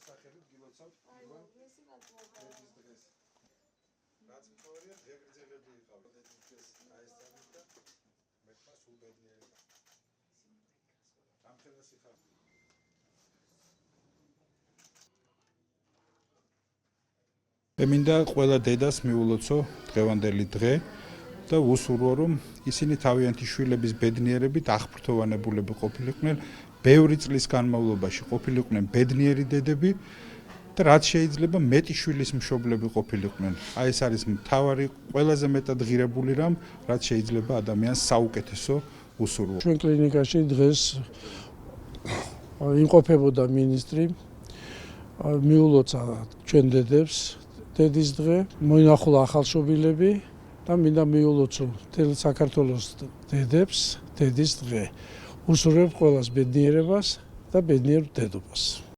სახელით გილოცავთ იوان დედის დღეს. რაც მთავარია დღეგრძელები იყავ დედის დღეს აესწრებით და მეთქმა სულ ბედნიერი. ამხელა სიხარ. მე მინდა ყველა დედას მიულოცო დღევანდელი დღე და უსურვო რომ ისინი თავიანთი შვილების ბედნიერებით აღფრთოვანებულები ყოფილიყვნენ, ბევრი წლის განმავლობაში ყოფილიყვნენ ბედნიერი დედები და რაც შეიძლება მეტი შვილის მშობლები ყოფილიყვნენ. აი ეს არის მთავარი, ყველაზე მეტად ღირებული რამ, რაც შეიძლება ადამიანს საუკეთესო უსურვო. ჩვენ კლინიკაში დღეს იმყოფებოდა მინისტრი, მიულოცა ჩვენ დედებს დედის დღე, მოინახულა ახალშობილები და მინდა მიულოცო მთელ საქართველოს დედებს დედის დღე. უსურვებ ყველას ბედნიერებას და ბედნიერ დედობას.